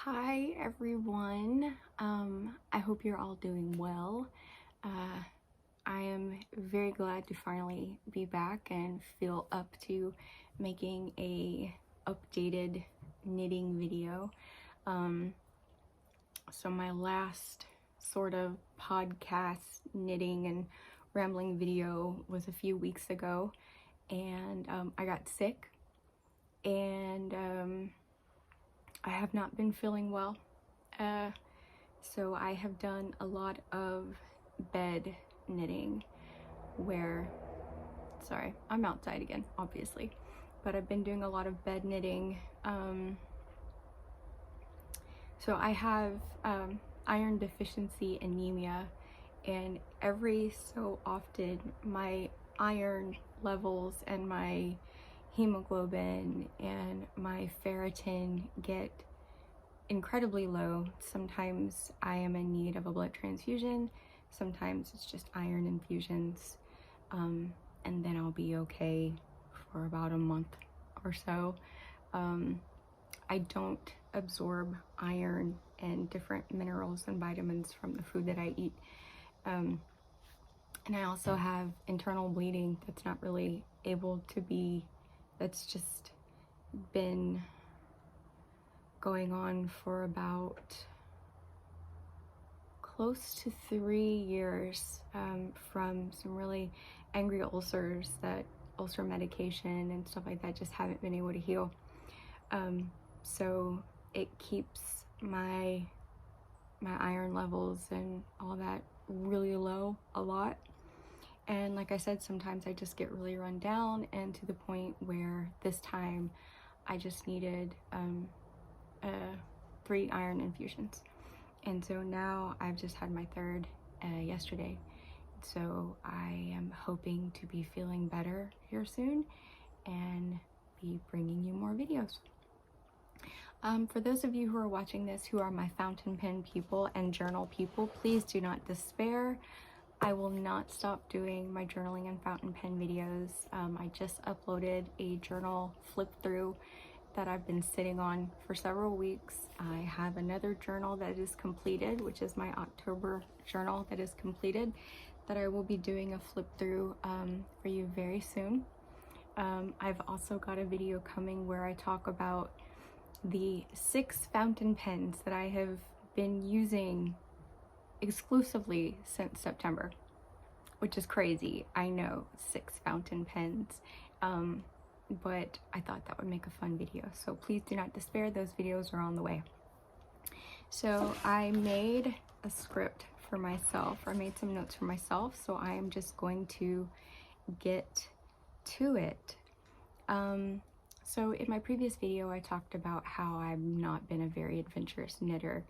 Hi everyone. I hope you're all doing well. I am very glad to finally be back and feel up to making a updated knitting video. So my last sort of podcast knitting and rambling video was a few weeks ago, and I got sick, and I have not been feeling well. So I have done a lot of bed knitting sorry, I'm outside again, obviously, but I've been doing a lot of bed knitting. So I have iron deficiency anemia, and every so often my iron levels and my hemoglobin and my ferritin get incredibly low. Sometimes I am in need of a blood transfusion, sometimes it's just iron infusions, and then I'll be okay for about a month or so. I don't absorb iron and different minerals and vitamins from the food that I eat. And I also have internal bleeding that's not really able to be, that's just been going on for about close to 3 years, from some really angry ulcers that ulcer medication and stuff like that just haven't been able to heal. So it keeps my iron levels and all that really low a lot. And like I said, sometimes I just get really run down, and to the point where this time I just needed 3 iron infusions. And so now I've just had my third yesterday. So I am hoping to be feeling better here soon and be bringing you more videos. For those of you who are watching this who are my fountain pen people and journal people, please do not despair. I will not stop doing my journaling and fountain pen videos. I just uploaded a journal flip through that I've been sitting on for several weeks. I have another journal that is completed, which is my October journal that is completed, that I will be doing a flip through for you very soon. I've also got a video coming where I talk about the 6 fountain pens that I have been using exclusively since September, which is crazy. I know, 6 fountain pens, but I thought that would make a fun video. So please do not despair, those videos are on the way. So I made a script for myself, I made some notes for myself, so I am just going to get to it. So in my previous video, I talked about how I've not been a very adventurous knitter.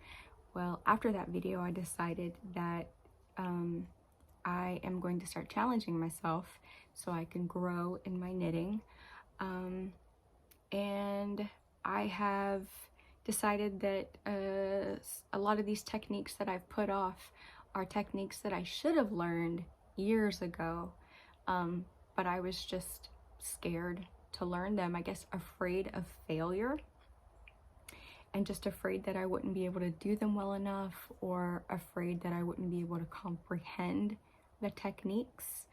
Well, after that video, I decided that I am going to start challenging myself so I can grow in my knitting. And I have decided that a lot of these techniques that I've put off are techniques that I should have learned years ago, but I was just scared to learn them, I guess afraid of failure, and just afraid that I wouldn't be able to do them well enough, or afraid that I wouldn't be able to comprehend the techniques.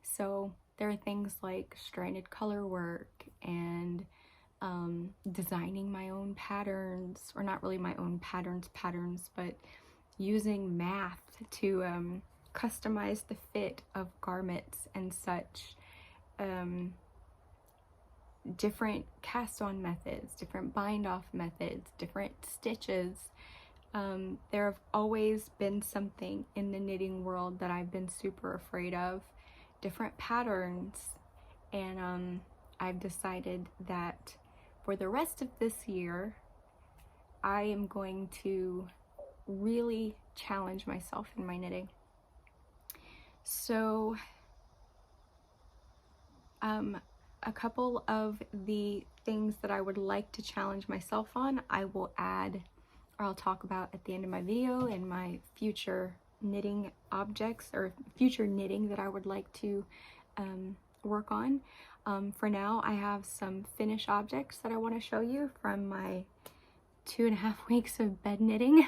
So there are things like stranded color work and designing my own patterns, or not really my own patterns, but using math to customize the fit of garments and such. Different cast on methods, different bind off methods, different stitches. There have always been something in the knitting world that I've been super afraid of, different patterns, and I've decided that for the rest of this year I am going to really challenge myself in my knitting. So a couple of the things that I would like to challenge myself on, I will add, or I'll talk about at the end of my video, in my future knitting objects or future knitting that I would like to work on. For now, I have some finished objects that I want to show you from my 2.5 weeks of bed knitting.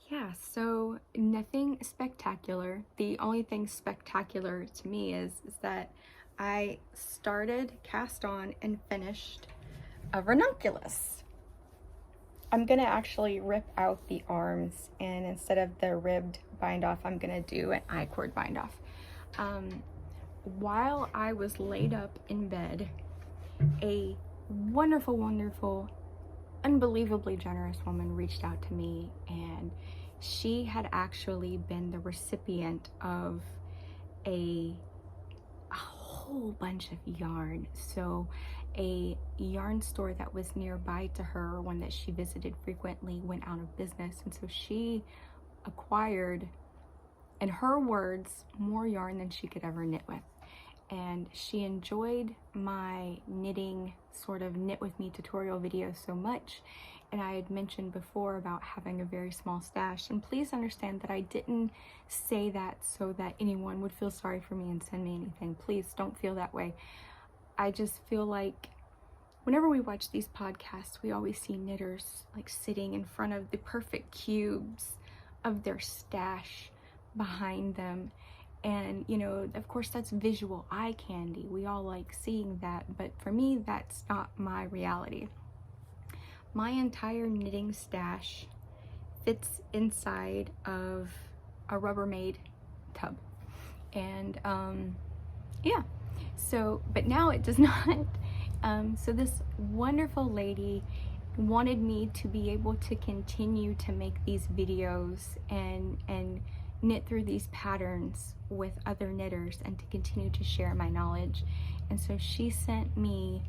Yeah, so nothing spectacular. The only thing spectacular to me is that I started, cast on, and finished a ranunculus. I'm gonna actually rip out the arms, and instead of the ribbed bind off, I'm gonna do an I-cord bind off. While I was laid up in bed, a wonderful, wonderful, unbelievably generous woman reached out to me, and she had actually been the recipient of a whole bunch of yarn. So a yarn store that was nearby to her, one that she visited frequently, went out of business, and so she acquired, in her words, more yarn than she could ever knit with. And she enjoyed my knitting, sort of knit with me tutorial videos so much, and I had mentioned before about having a very small stash, and please understand that I didn't say that so that anyone would feel sorry for me and send me anything. Please don't feel that way. I just feel like whenever we watch these podcasts, we always see knitters like sitting in front of the perfect cubes of their stash behind them. And, you know, of course, that's visual eye candy. We all like seeing that, but for me, that's not my reality. My entire knitting stash fits inside of a Rubbermaid tub. And, yeah, so, but now it does not. So this wonderful lady wanted me to be able to continue to make these videos and knit through these patterns with other knitters and to continue to share my knowledge. And so she sent me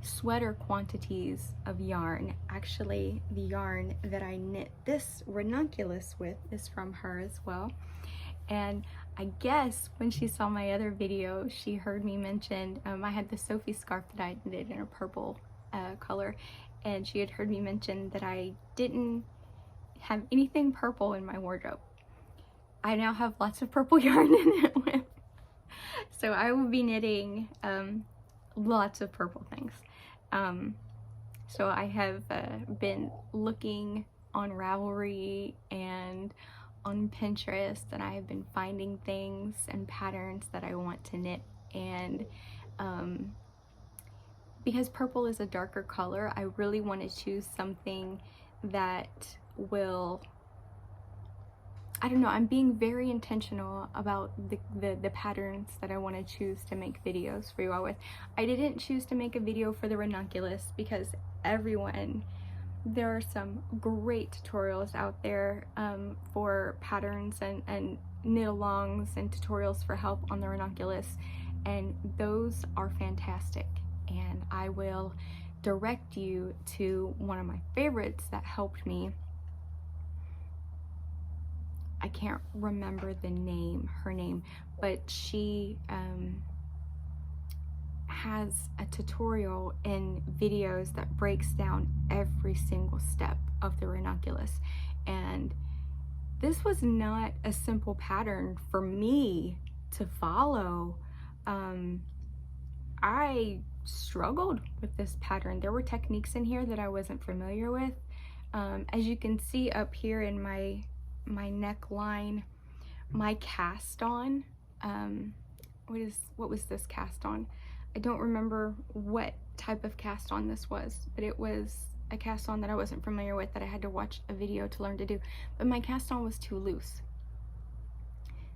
sweater quantities of yarn. Actually, the yarn that I knit this ranunculus with is from her as well. And I guess when she saw my other video, she heard me mention, I had the Sophie scarf that I knitted in a purple color, and she had heard me mention that I didn't have anything purple in my wardrobe. I now have lots of purple yarn to knit with. So I will be knitting lots of purple things. So I have been looking on Ravelry and on Pinterest, and I have been finding things and patterns that I want to knit. And because purple is a darker color, I really want to choose something that will, I don't know, I'm being very intentional about the patterns that I want to choose to make videos for you all with. I didn't choose to make a video for the ranunculus because there are some great tutorials out there for patterns and knit-alongs and tutorials for help on the ranunculus, and those are fantastic. And I will direct you to one of my favorites that helped me. I can't remember her name, but she has a tutorial in videos that breaks down every single step of the ranunculus. And this was not a simple pattern for me to follow. I struggled with this pattern. There were techniques in here that I wasn't familiar with. As you can see up here in my neckline, my cast on, what was this cast on? I don't remember what type of cast on this was, but it was a cast on that I wasn't familiar with, that I had to watch a video to learn to do. But my cast on was too loose.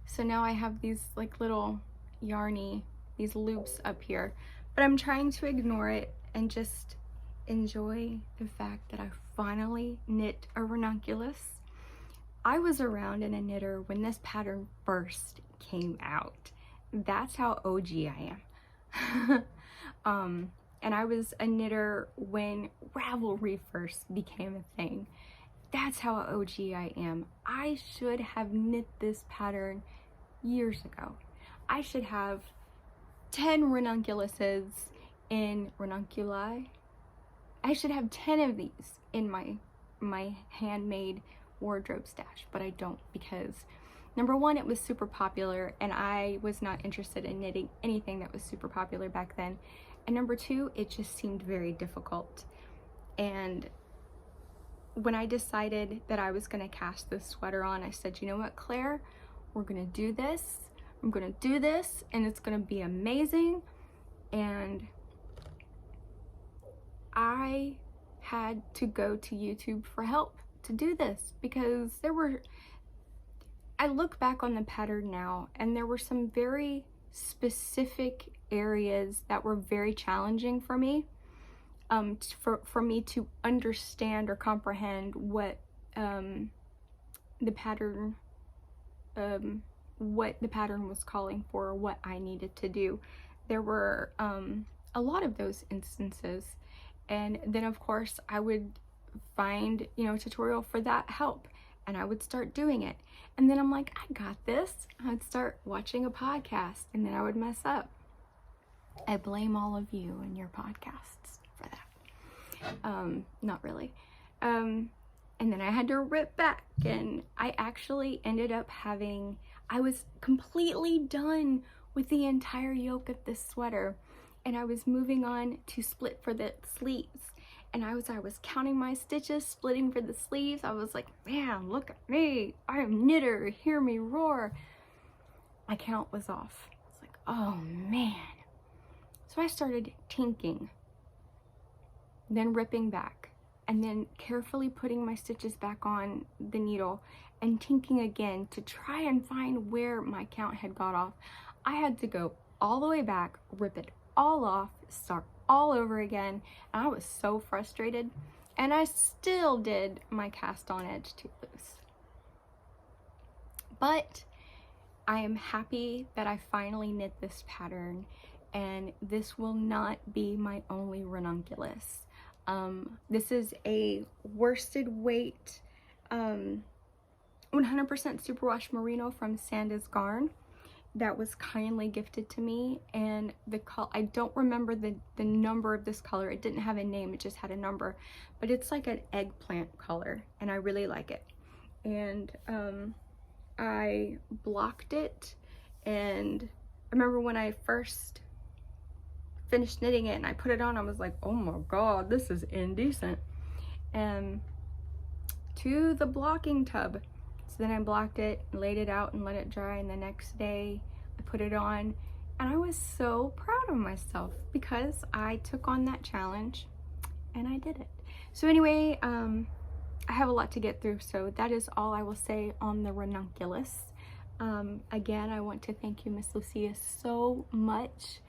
So now I have these like little yarny, these loops up here, but I'm trying to ignore it and just enjoy the fact that I finally knit a ranunculus. I was around in a knitter when this pattern first came out. That's how OG I am. And I was a knitter when Ravelry first became a thing. That's how OG I am. I should have knit this pattern years ago. I should have 10 ranunculuses in ranunculi. I should have 10 of these in my handmade wardrobe stash, but I don't, because Number one, it was super popular, and I was not interested in knitting anything that was super popular back then. And number two, it just seemed very difficult. And when I decided that I was gonna cast this sweater on, I said, you know what, Claire, we're gonna do this. I'm gonna do this, and it's gonna be amazing. And I had to go to YouTube for help to do this, because I look back on the pattern now, and there were some very specific areas that were very challenging for me, for me to understand or comprehend what the pattern was calling for, what I needed to do. There were a lot of those instances, and then of course I would find, you know, a tutorial for that help, and I would start doing it, and then I'm like, I got this. I'd start watching a podcast, and then I would mess up. I blame all of you and your podcasts for that. Not really. And then I had to rip back, and I actually ended up I was completely done with the entire yoke of this sweater, and I was moving on to split for the sleeves. And I was counting my stitches, splitting for the sleeves. I was like, man, look at me. I am knitter, hear me roar. My count was off. It's like, oh man. So I started tinking, then ripping back, and then carefully putting my stitches back on the needle and tinking again to try and find where my count had got off. I had to go all the way back, rip it all off, start all over again, and I was so frustrated, and I still did my cast on edge too loose. But I am happy that I finally knit this pattern, and this will not be my only ranunculus. This is a worsted weight 100% superwash merino from Sanda's Garn that was kindly gifted to me, and the color, I don't remember the number of this color. It didn't have a name, it just had a number, but it's like an eggplant color, and I really like it. And I blocked it, and I remember when I first finished knitting it and I put it on, I was like, oh my god, this is indecent. And to the blocking tub. So then I blocked it, laid it out, and let it dry, and the next day I put it on, and I was so proud of myself because I took on that challenge and I did it. So anyway, I have a lot to get through, so that is all I will say on the ranunculus. Again, I want to thank you, Miss Lucia, so much.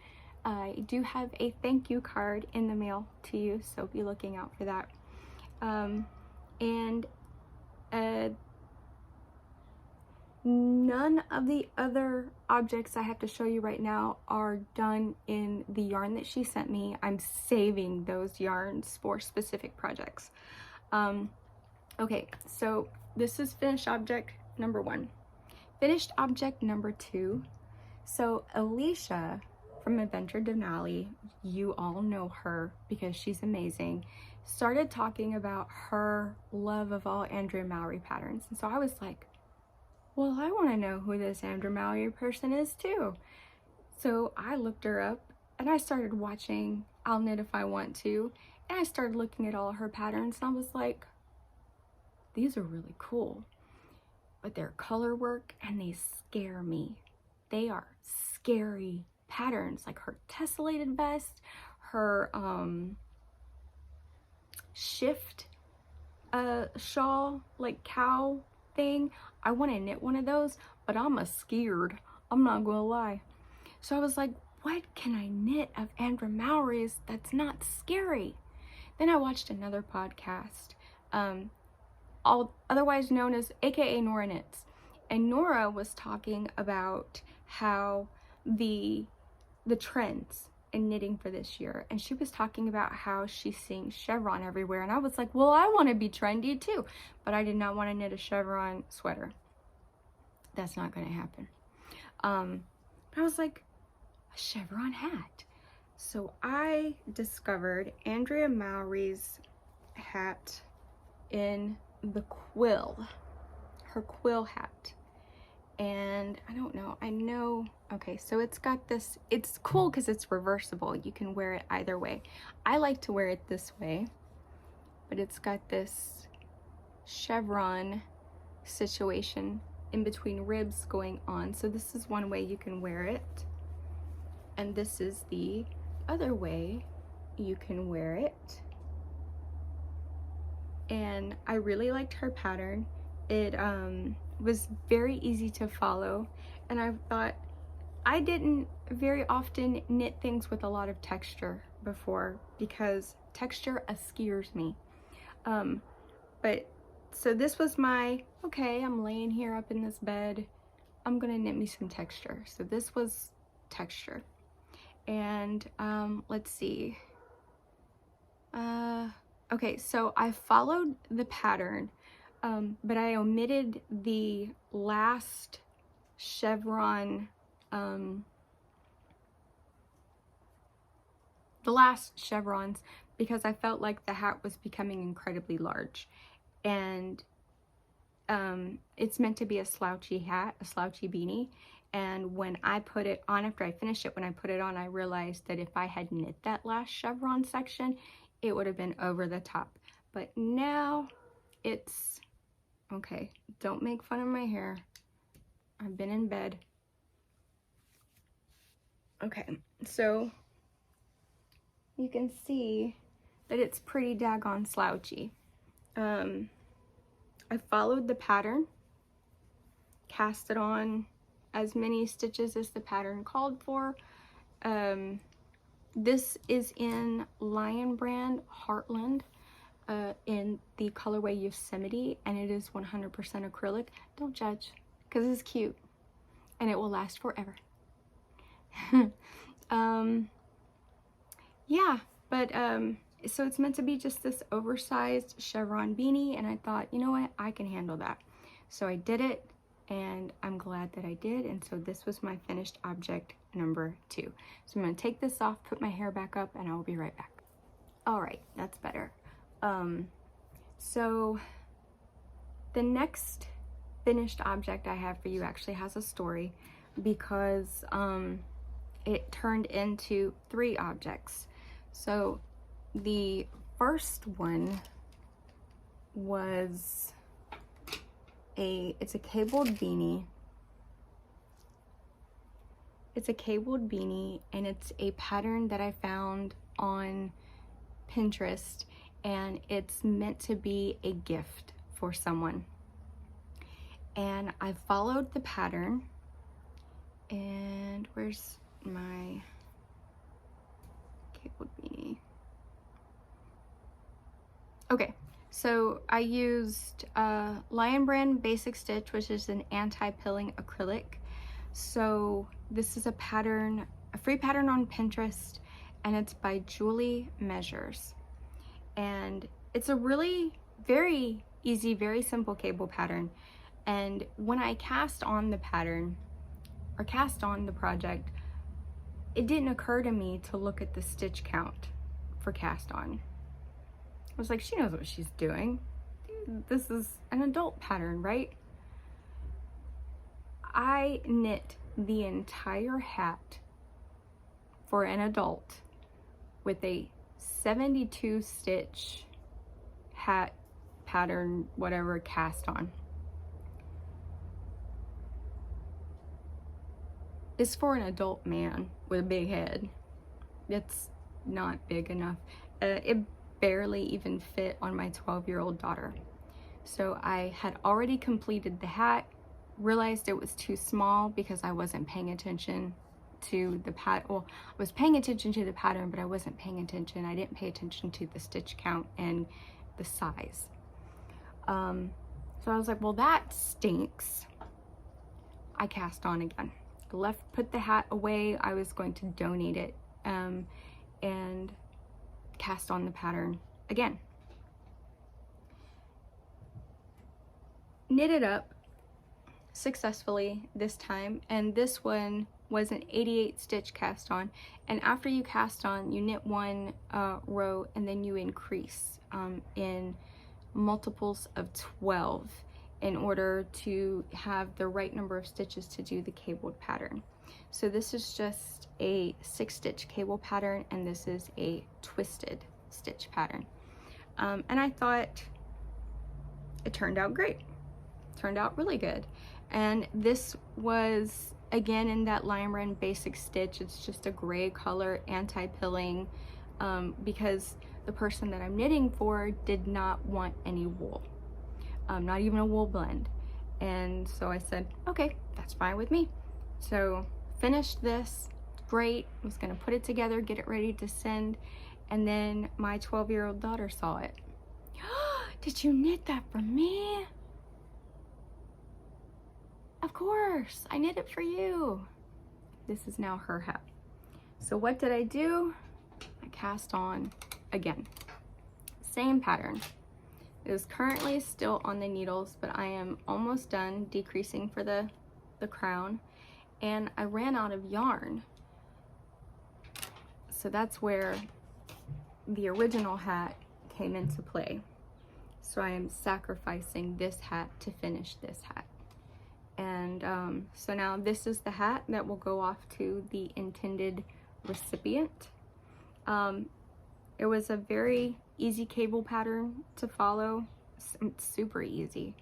I do have a thank you card in the mail to you, so be looking out for that. None of the other objects I have to show you right now are done in the yarn that she sent me. I'm saving those yarns for specific projects. Okay, so this is finished object number 1. Finished object number 2. So Alicia from Adventure Denali, you all know her because she's amazing, started talking about her love of all Andrea Mallory patterns. And so I was like, well, I want to know who this Andrea Mallory person is too. So I looked her up, and I started watching I'll Knit If I Want To, and I started looking at all her patterns, and I was like, these are really cool, but they're color work and they scare me. They are scary patterns, like her tessellated vest, her shift shawl, like cow thing. I want to knit one of those, but I'm scared. I'm not gonna lie. So I was like, what can I knit of Andrea Mallory's that's not scary? Then I watched another podcast, otherwise known as AKA Nora Knits, and Nora was talking about how the trends in knitting for this year, and she was talking about how she's seeing chevron everywhere, and I was like, well, I want to be trendy too, but I did not want to knit a chevron sweater. That's not going to happen. I was like, a chevron hat. So I discovered Andrea Mallory's hat in the quill, her quill hat, And I don't know, I know, okay, so it's got this, it's cool because it's reversible. You can wear it either way. I like to wear it this way, but it's got this chevron situation in between ribs going on. So this is one way you can wear it, and this is the other way you can wear it. And I really liked her pattern. It was very easy to follow, and I thought, I didn't very often knit things with a lot of texture before because texture scares me. But so this was my, okay, I'm laying here up in this bed, I'm gonna knit me some texture. So this was texture. And let's see. Okay, so I followed the pattern, but I omitted the last chevron, the last chevrons, because I felt like the hat was becoming incredibly large. And it's meant to be a slouchy hat, a slouchy beanie. And when I put it on, after I finished it, when I put it on, I realized that if I had knit that last chevron section, it would have been over the top. But now it's okay. Don't make fun of my hair. I've been in bed. Okay, so you can see that it's pretty daggone slouchy. I followed the pattern, cast it on as many stitches as the pattern called for. This is in Lion Brand Heartland in the colorway Yosemite, and it is 100% acrylic. Don't judge, because it's cute and it will last forever. Yeah, but so it's meant to be just this oversized chevron beanie, and I thought, you know what, I can handle that. So I did it, and I'm glad that I did. And so this was my finished object number 2. So I'm going to take this off, put my hair back up, and I will be right back. All right, that's better. So the next finished object I have for you actually has a story, because it turned into 3 objects. So the first one was it's a cabled beanie. It's a cabled beanie, and it's a pattern that I found on Pinterest, and it's meant to be a gift for someone. And I followed the pattern, and where's my cabled beanie? Okay, so I used Lion Brand Basic Stitch, which is an anti-pilling acrylic. So this is a pattern, a free pattern on Pinterest, and it's by Julie Measures. And it's a really very easy, very simple cable pattern. And when I cast on the pattern, or cast on the project, it didn't occur to me to look at the stitch count for cast on. I was like, she knows what she's doing. This is an adult pattern, right? I knit the entire hat for an adult with a 72 stitch hat pattern, whatever, cast on. It's for an adult man with a big head. It's not big enough. It barely even fit on my 12-year-old daughter. So I had already completed the hat, realized it was too small because I wasn't paying attention to the pattern. Well, I was paying attention to the pattern, but I wasn't paying attention. I didn't pay attention to the stitch count and the size. So I was like, well, that stinks. I cast on again. Put the hat away. I was going to donate it, and cast on the pattern again. Knit it up successfully this time, and this one was an 88 stitch cast on. And after you cast on, you knit 1 row, and then you increase in multiples of 12 in order to have the right number of stitches to do the cabled pattern. So this is just a 6-stitch cable pattern, and this is a twisted stitch pattern. And I thought it turned out great. Turned out really good. And this was, again, in that lime run basic stitch. It's just a gray color, anti-pilling, because the person that I'm knitting for did not want any wool, not even a wool blend. And so I said, okay, that's fine with me. So finished this, great, was gonna put it together, get it ready to send, and then my 12-year-old daughter saw it. Did you knit that for me? Of course, I knit it for you. This is now her hat. So what did I do? I cast on again. Same pattern. It is currently still on the needles, but I am almost done decreasing for the crown, and I ran out of yarn. So that's where the original hat came into play. So I am sacrificing this hat to finish this hat. And so now this is the hat that will go off to the intended recipient. It was a very easy cable pattern to follow, super easy.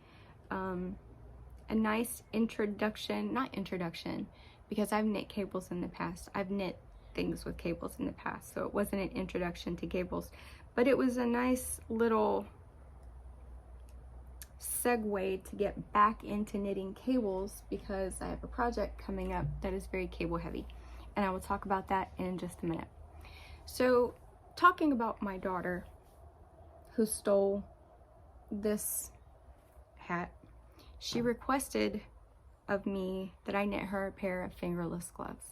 A nice introduction, not introduction, because I've knit cables in the past. I've knit things with cables in the past, so it wasn't an introduction to cables, but it was a nice little segue to get back into knitting cables, because I have a project coming up that is very cable heavy, and I will talk about that in just a minute. So talking about my daughter who stole this hat, she requested of me that I knit her a pair of fingerless gloves.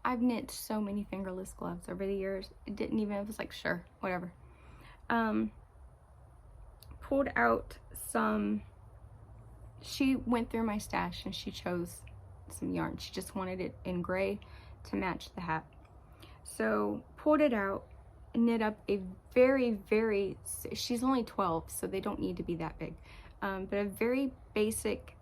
I've knit so many fingerless gloves over the years. It was like, sure, whatever. Pulled out some, she went through my stash and she chose some yarn. She just wanted it in gray to match the hat. So pulled it out and knit up a very, she's only 12, so they don't need to be that big, but a very basic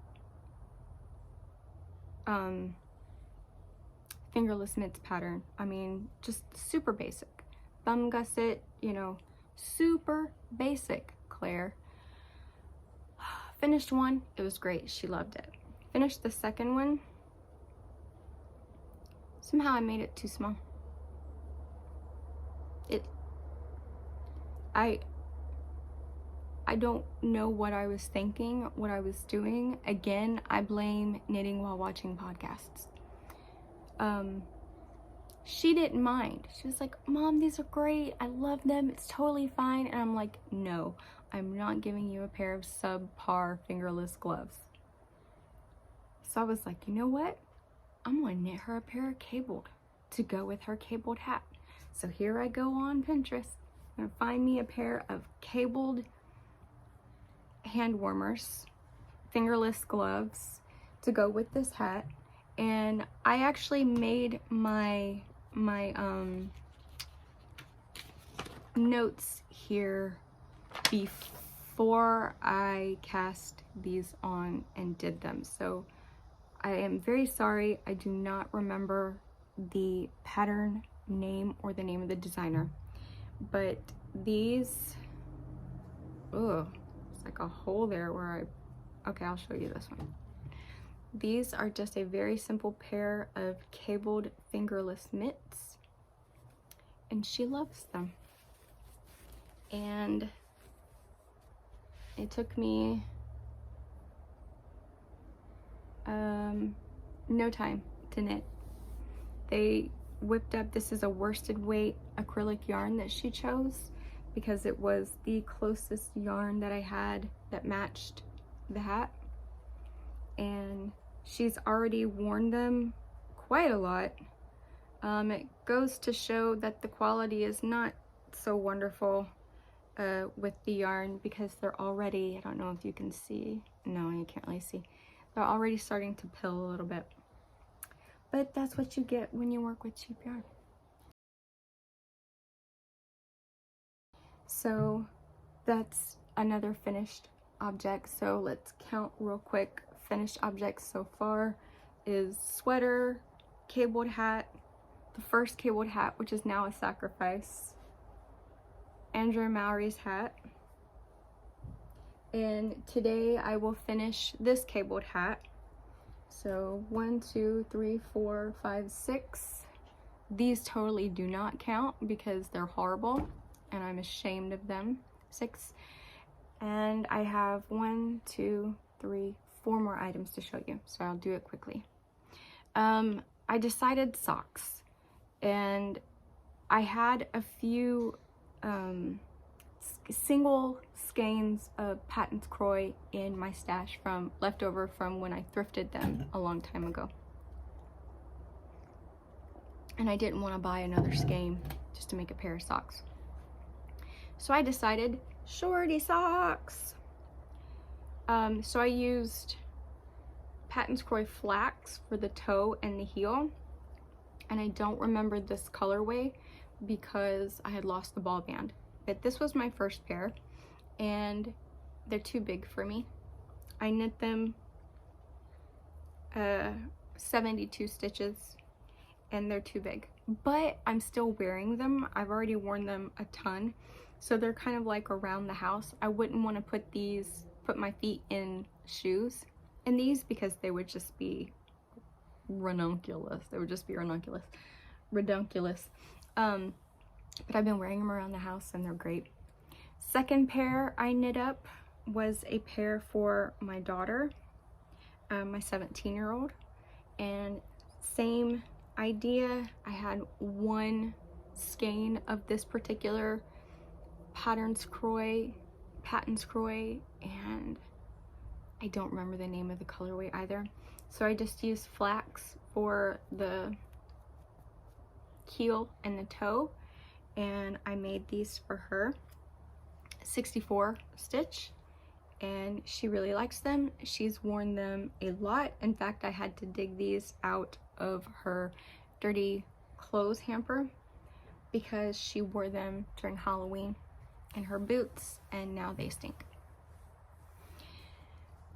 fingerless mitts pattern. I mean, just super basic. Thumb gusset, you know, super basic, Claire. Finished one, it was great, she loved it. Finished the second one, somehow I made it too small. I don't know what I was thinking, what I was doing. Again, I blame knitting while watching podcasts. She didn't mind. She was like, Mom, these are great. I love them. It's totally fine. And I'm like, no, I'm not giving you a pair of subpar fingerless gloves. So I was like, you know what? I'm gonna knit her a pair of cabled to go with her cabled hat. So here I go on Pinterest. I'm gonna find me a pair of cabled hand warmers, fingerless gloves to go with this hat. And I actually made my notes here before I cast these on and did them. So I am very sorry, I do not remember the pattern name or the name of the designer, but these, oh, it's like a hole there where okay, I'll show you this one. These are just a very simple pair of cabled fingerless mitts, and she loves them. And it took me no time to knit. They whipped up, this is a worsted weight acrylic yarn that she chose because it was the closest yarn that I had that matched the hat. And she's already worn them quite a lot. It goes to show that the quality is not so wonderful with the yarn, because they're already, I don't know if you can see, no, you can't really see, they're already starting to pill a little bit. But that's what you get when you work with cheap yarn. So that's another finished objects. So let's count real quick. Finished objects so far is sweater, cabled hat, the first cabled hat, which is now a sacrifice, Andrew Mowry's hat, and today I will finish this cabled hat. So 1, 2, 3, 4, 5, 6. These totally do not count because they're horrible and I'm ashamed of them. 6. And I have 1, 2, 3, 4 more items to show you, so I'll do it quickly. I decided socks, and I had a few single skeins of Patons Kroy in my stash from leftover from when I thrifted them a long time ago. And I didn't want to buy another skein just to make a pair of socks. So I decided shorty socks. So I used Patons Kroy flax for the toe and the heel. And I don't remember this colorway because I had lost the ball band. But this was my first pair and they're too big for me. I knit them 72 stitches and they're too big. But I'm still wearing them. I've already worn them a ton. So they're kind of like around the house. I wouldn't want to put my feet in shoes in these because they would just be ranunculus. They would just be ranunculus. But I've been wearing them around the house and they're great. Second pair I knit up was a pair for my daughter, my 17-year-old. And same idea. I had one skein of this particular Patons Kroy, and I don't remember the name of the colorway either. So I just used flax for the heel and the toe, and I made these for her. 64 stitch, and she really likes them. She's worn them a lot. In fact, I had to dig these out of her dirty clothes hamper because she wore them during Halloween in her boots, and now they stink.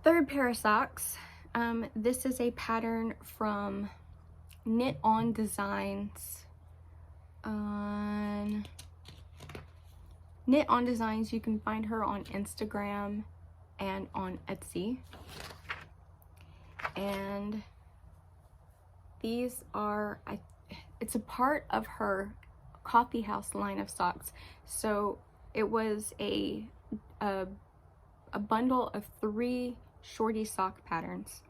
Third pair of socks. This is a pattern from KnitOnDesigns. KnitOnDesigns, you can find her on Instagram and on Etsy. And these are, it's a part of her coffee house line of socks. So it was a bundle of 3 shorty sock patterns,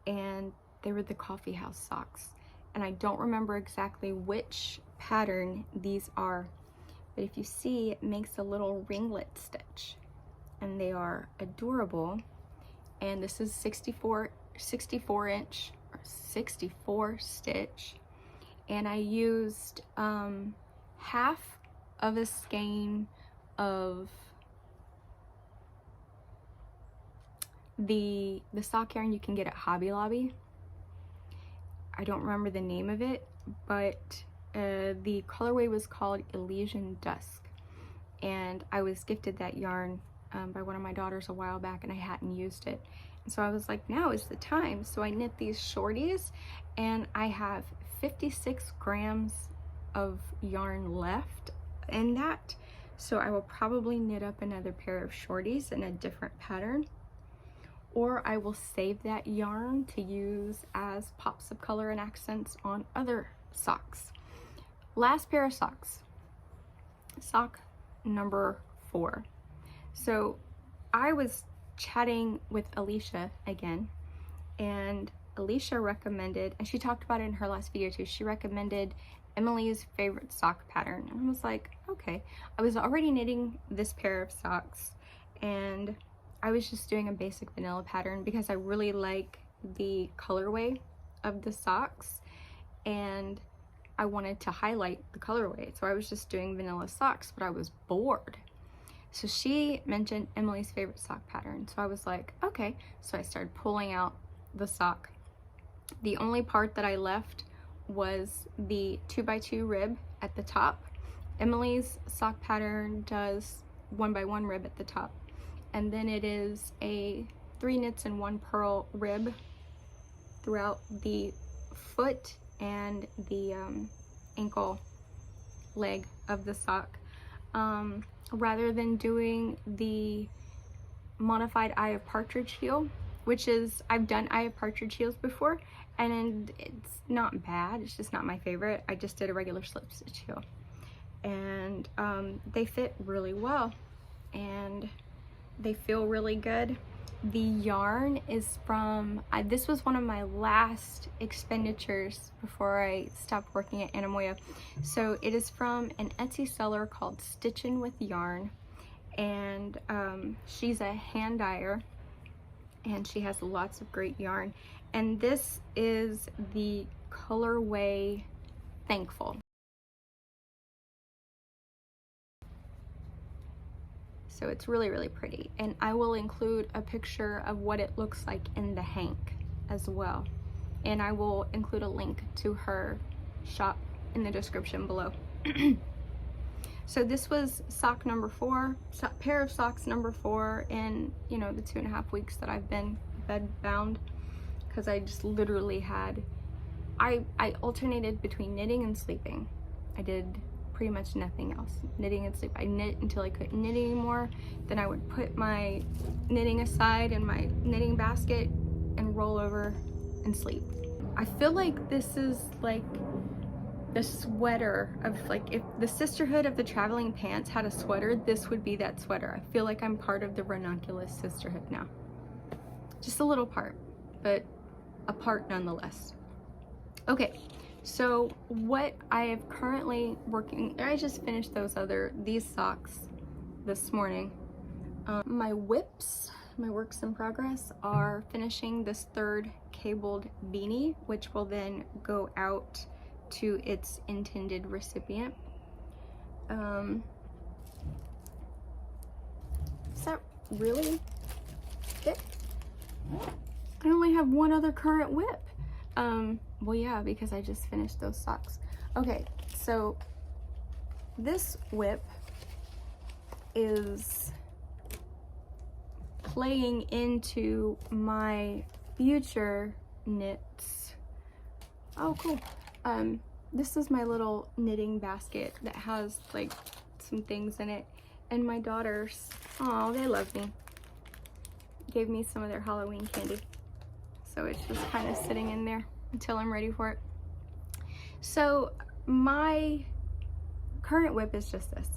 and they were the coffee house socks. And I don't remember exactly which pattern these are, but if you see, it makes a little ringlet stitch, and they are adorable. And this is 64 inch or 64 stitch, and I used half of a skein of the sock yarn you can get at Hobby Lobby. I don't remember the name of it, but the colorway was called Elysian Dusk, and I was gifted that yarn by one of my daughters a while back, and I hadn't used it. And so I was like, now is the time. So I knit these shorties, and I have 56 grams of yarn left in that. So I will probably knit up another pair of shorties in a different pattern, or I will save that yarn to use as pops of color and accents on other socks. Last pair of socks, sock number 4. So I was chatting with Alicia again, and Alicia recommended, and she talked about it in her last video too, she recommended Emily's favorite sock pattern. And I was like, okay. I was already knitting this pair of socks, and I was just doing a basic vanilla pattern because I really like the colorway of the socks, and I wanted to highlight the colorway. So I was just doing vanilla socks, but I was bored. So she mentioned Emily's favorite sock pattern. So I was like, okay. So I started pulling out the sock. The only part that I left was the 2x2 rib at the top. Emily's sock pattern does 1x1 rib at the top. and then it is a 3 knits and 1 purl rib throughout the foot and the ankle leg of the sock, rather than doing the modified Eye of Partridge heel, which is, I've done Eye of Partridge heels before, and it's not bad, it's just not my favorite. I just did a regular slip stitch heel, and they fit really well and they feel really good. The yarn is from, this was one of my last expenditures before I stopped working at Anamoya. So it is from an Etsy seller called StitchinWithYarn, and she's a hand dyer and she has lots of great yarn. And this is the colorway Thankful. So it's really, really pretty. And I will include a picture of what it looks like in the hank as well. And I will include a link to her shop in the description below. So this was sock number 4, pair of socks number 4 in, you know, the 2.5 weeks that I've been bed bound, because I just literally had, I alternated between knitting and sleeping. I did pretty much nothing else. Knitting and sleep. I knit until I couldn't knit anymore. Then I would put my knitting aside in my knitting basket and roll over and sleep. I feel like this is like the sweater of, like, if the Sisterhood of the Traveling Pants had a sweater, this would be that sweater. I feel like I'm part of the Ranunculus Sisterhood now. Just a little part, but a part nonetheless. Okay. So what I have currently working, I just finished these socks this morning. My whips, my works in progress, are finishing this 3rd cabled beanie, which will then go out to its intended recipient. Is that really it? I only have one other current whip. Well, yeah, because I just finished those socks. Okay, so this whip is playing into my future knits. Oh, cool. This is my little knitting basket that has like some things in it, and my daughters, oh, they love me, gave me some of their Halloween candy. So it's just kind of sitting in there until I'm ready for it. So my current whip is just this.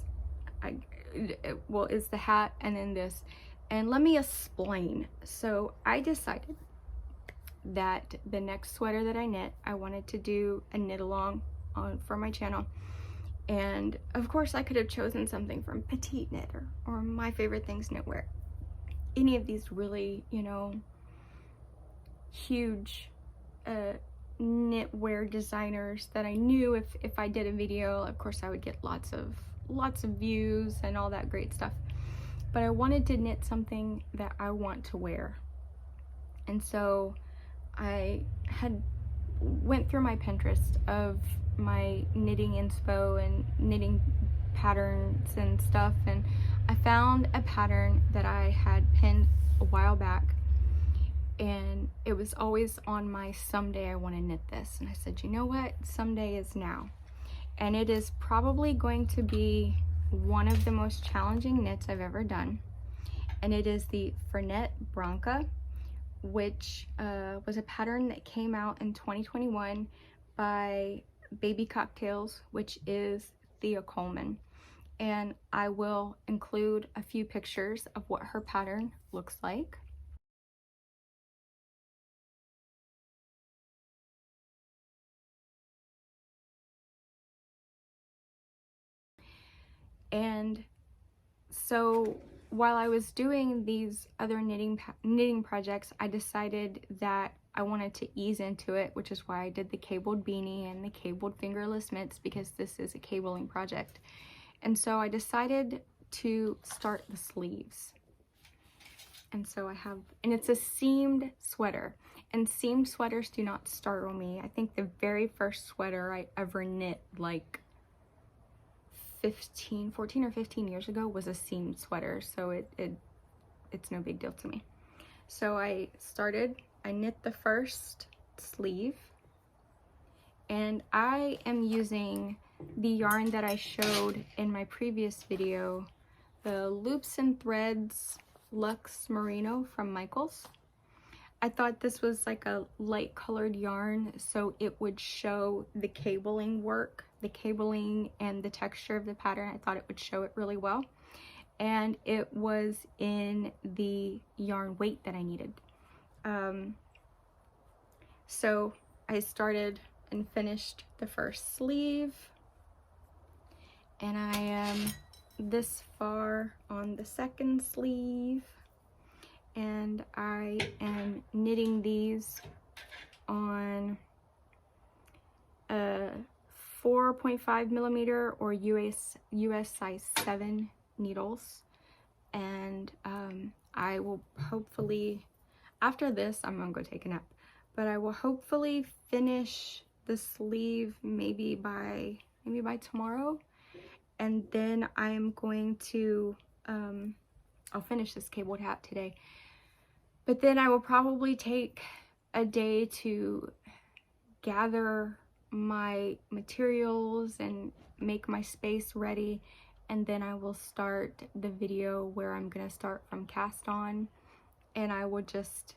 Well, it's the hat and then this. And let me explain. So I decided that the next sweater that I knit, I wanted to do a knit along for my channel. And of course I could have chosen something from Petite Knit or My Favorite Things Knitwear. Any of these really, you know, huge knitwear designers that I knew if I did a video, of course I would get lots of views and all that great stuff. But I wanted to knit something that I want to wear. And so I went through my Pinterest of my knitting inspo and knitting patterns and stuff, and I found a pattern that I had pinned a while back, and it was always on my someday I want to knit this, and I said, you know what, someday is now. And it is probably going to be one of the most challenging knits I've ever done, and it is the Fernet Branca, which was a pattern that came out in 2021 by Baby Cocktails, which is Thea Coleman. And I will include a few pictures of what her pattern looks like. And so while I was doing these other knitting projects, I decided that I wanted to ease into it, which is why I did the cabled beanie and the cabled fingerless mitts, because this is a cabling project. And so I decided to start the sleeves. And so I have, and it's a seamed sweater, and seamed sweaters do not startle me. I think the very first sweater I ever knit, like 14 or 15 years ago, was a seamed sweater. So it it's no big deal to me. So I knit the first sleeve, and I am using the yarn that I showed in my previous video, the Loops and Threads Luxe Merino from Michaels. I thought this was like a light colored yarn, so it would show the cabling work, the cabling and the texture of the pattern. I thought it would show it really well. And it was in the yarn weight that I needed. So I started and finished the first sleeve, and I am this far on the second sleeve, and I am knitting these on a 4.5 millimeter or US size 7 needles. And I will hopefully, after this, I'm gonna go take a nap, but I will hopefully finish the sleeve maybe by tomorrow, and then I'm going to I'll finish this cabled hat today, but then I will probably take a day to gather my materials and make my space ready, and then I will start the video where I'm gonna start from cast on, and I will just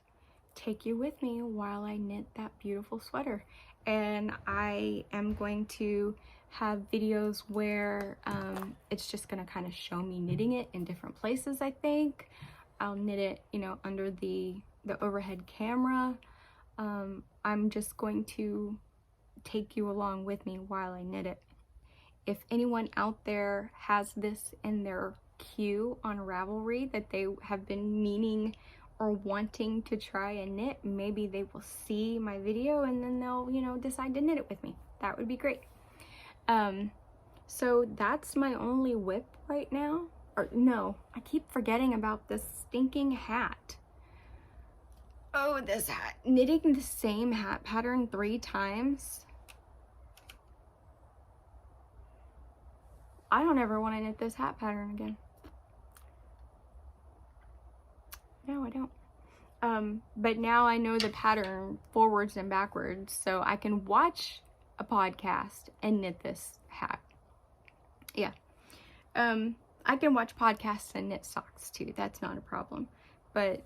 take you with me while I knit that beautiful sweater. And I am going to have videos where it's just gonna kind of show me knitting it in different places. I think I'll knit it, you know, under the overhead camera. I'm just going to take you along with me while I knit it. If anyone out there has this in their queue on Ravelry that they have been meaning or wanting to try and knit, maybe they will see my video and then they'll, you know, decide to knit it with me. That would be great. So that's my only whip right now. Or no, I keep forgetting about this stinking hat. Oh, this hat. Knitting the same hat pattern 3 times. I don't ever want to knit this hat pattern again. No, I don't. But now I know the pattern forwards and backwards, so I can watch a podcast and knit this hat. Yeah. I can watch podcasts and knit socks too. That's not a problem. But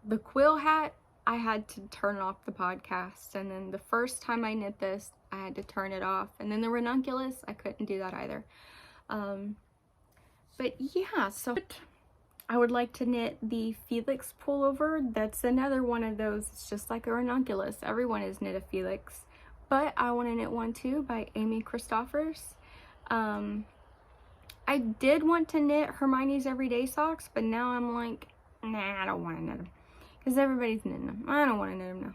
the quill hat, I had to turn off the podcast, and then the first time I knit this, I had to turn it off, and then the ranunculus, I couldn't do that either. But yeah, so I would like to knit the Felix pullover. That's another one of those. It's just like a ranunculus. Everyone has knit a Felix, but I want to knit one too by Amy Christophers. I did want to knit Hermione's Everyday Socks, but now I'm like, nah, I don't want to knit them because everybody's knitting them. I don't want to knit them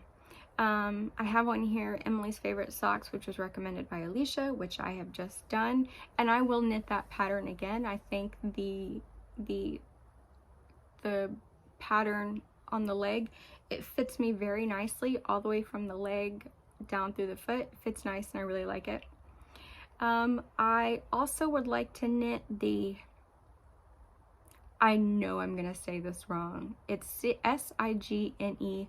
now. I have one here, Emily's Favorite Socks, which was recommended by Alicia, which I have just done, and I will knit that pattern again. I think the pattern on the leg, it fits me very nicely all the way from the leg down through the foot. It fits nice and I really like it. I also would like to knit the, I know I'm gonna say this wrong, it's S-I-G-N-E,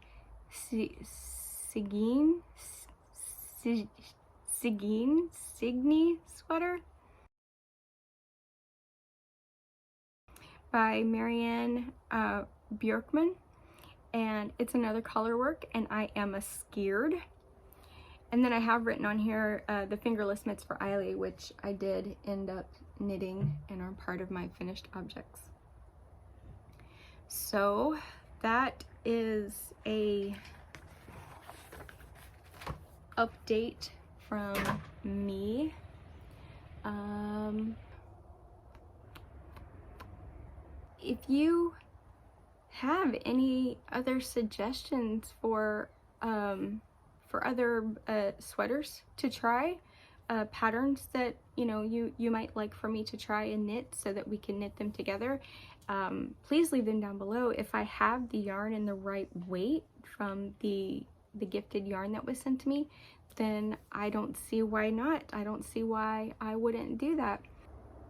Signy sweater by Marianne Bjorkman, and it's another color work, and I am a scared. And then I have written on here the fingerless mitts for Eiley, which I did end up knitting and are part of my finished objects. So that is a update from me. If you have any other suggestions for other sweaters to try, patterns that you might like for me to try and knit so that we can knit them together, please leave them down below. If I have the yarn in the right weight from the gifted yarn that was sent to me, then I don't see why not. I don't see why I wouldn't do that.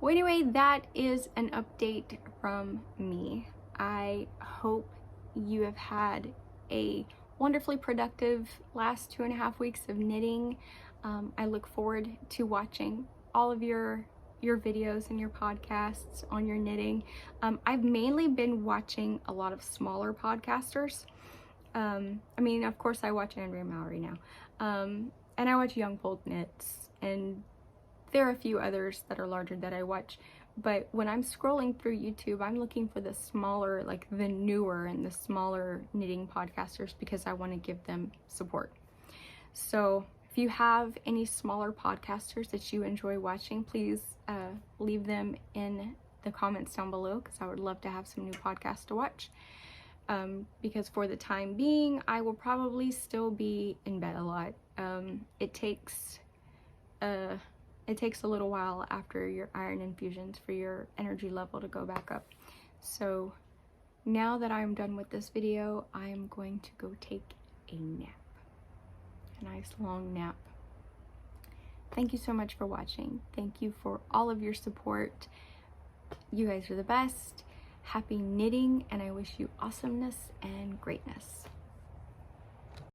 Well, anyway, that is an update from me. I hope you have had a wonderfully productive last 2.5 weeks of knitting. I look forward to watching all of your videos and your podcasts on your knitting. I've mainly been watching a lot of smaller podcasters. I mean, of course I watch Andrea Mallory now, and I watch Young Bold Knits, and there are a few others that are larger that I watch. But when I'm scrolling through YouTube, I'm looking for the smaller, like the newer and the smaller knitting podcasters, because I want to give them support. So if you have any smaller podcasters that you enjoy watching, please leave them in the comments down below, because I would love to have some new podcasts to watch. Because for the time being, I will probably still be in bed a lot. It takes a little while after your iron infusions for your energy level to go back up. So now that I'm done with this video, I'm going to go take a nap. A nice long nap. Thank you so much for watching. Thank you for all of your support. You guys are the best. Happy knitting, and I wish you awesomeness and greatness.